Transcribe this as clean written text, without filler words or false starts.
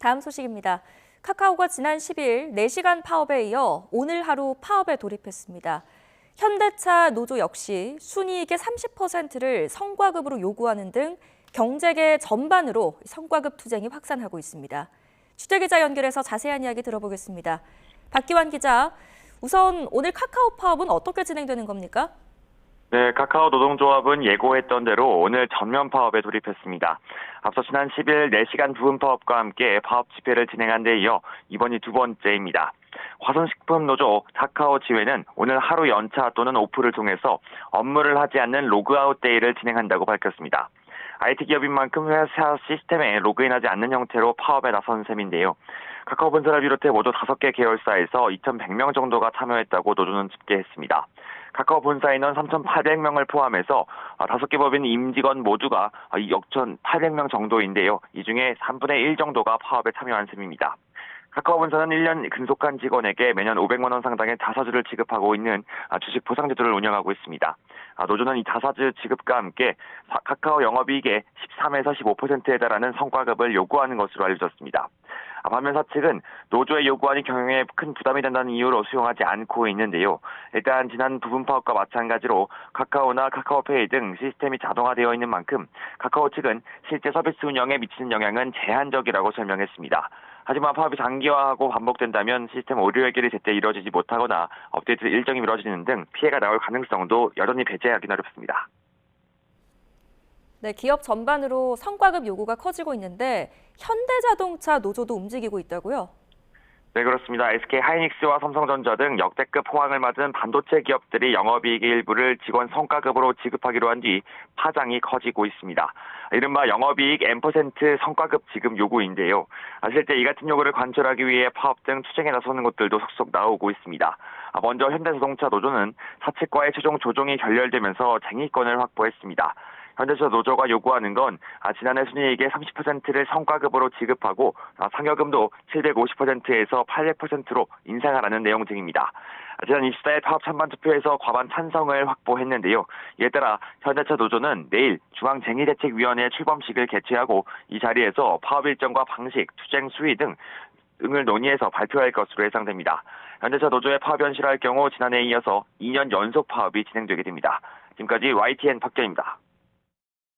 다음 소식입니다. 카카오가 지난 10일 4시간 파업에 이어 오늘 하루 파업에 돌입했습니다. 현대차 노조 역시 순이익의 30%를 성과급으로 요구하는 등 경제계 전반으로 성과급 투쟁이 확산하고 있습니다. 취재기자 연결해서 자세한 이야기 들어보겠습니다. 박기환 기자, 우선 오늘 카카오 파업은 어떻게 진행되는 겁니까? 네, 카카오 노동조합은 예고했던 대로 오늘 전면 파업에 돌입했습니다. 앞서 지난 10일 4시간 부분 파업과 함께 파업 집회를 진행한 데 이어 이번이 두 번째입니다. 화성식품노조 카카오 지회는 오늘 하루 연차 또는 오프를 통해서 업무를 하지 않는 로그아웃 데이를 진행한다고 밝혔습니다. IT 기업인 만큼 회사 시스템에 로그인하지 않는 형태로 파업에 나선 셈인데요. 카카오 본사를 비롯해 모두 5개 계열사에서 2,100명 정도가 참여했다고 노조는 집계했습니다. 카카오 본사 인원 3,800명을 포함해서 5개 법인 임직원 모두가 6,800명 정도인데요. 이 중에 3분의 1 정도가 파업에 참여한 셈입니다. 카카오 본사는 1년 근속한 직원에게 매년 500만 원 상당의 자사주를 지급하고 있는 주식 보상제도를 운영하고 있습니다. 노조는 이 자사주 지급과 함께 카카오 영업이익의 13에서 15%에 달하는 성과급을 요구하는 것으로 알려졌습니다. 반면 사측은 노조의 요구안이 경영에 큰 부담이 된다는 이유로 수용하지 않고 있는데요. 일단 지난 부분 파업과 마찬가지로 카카오나 카카오페이 등 시스템이 자동화되어 있는 만큼 카카오 측은 실제 서비스 운영에 미치는 영향은 제한적이라고 설명했습니다. 하지만 파업이 장기화하고 반복된다면 시스템 오류 해결이 제때 이루어지지 못하거나 업데이트 일정이 미뤄지는 등 피해가 나올 가능성도 여전히 배제하기는 어렵습니다. 네, 기업 전반으로 성과급 요구가 커지고 있는데 현대자동차 노조도 움직이고 있다고요? 네, 그렇습니다. SK 하이닉스와 삼성전자 등 역대급 호황을 맞은 반도체 기업들이 영업이익의 일부를 직원 성과급으로 지급하기로 한 뒤 파장이 커지고 있습니다. 이른바 영업이익 N% 성과급 지급 요구인데요. 실제 이 같은 요구를 관철하기 위해 파업 등 투쟁에 나서는 곳들도 속속 나오고 있습니다. 먼저 현대자동차 노조는 사측과의 최종 조정이 결렬되면서 쟁의권을 확보했습니다. 현대차 노조가 요구하는 건 지난해 순이익의 30%를 성과급으로 지급하고 상여금도 750%에서 800%로 인상하라는 내용 등입니다. 지난 24일 파업 찬반 투표에서 과반 찬성을 확보했는데요. 이에 따라 현대차 노조는 내일 중앙쟁의대책위원회 출범식을 개최하고 이 자리에서 파업 일정과 방식, 투쟁 수위 등을 논의해서 발표할 것으로 예상됩니다. 현대차 노조의 파업 현실화할 경우 지난해에 이어서 2년 연속 파업이 진행되게 됩니다. 지금까지 YTN 박경입니다.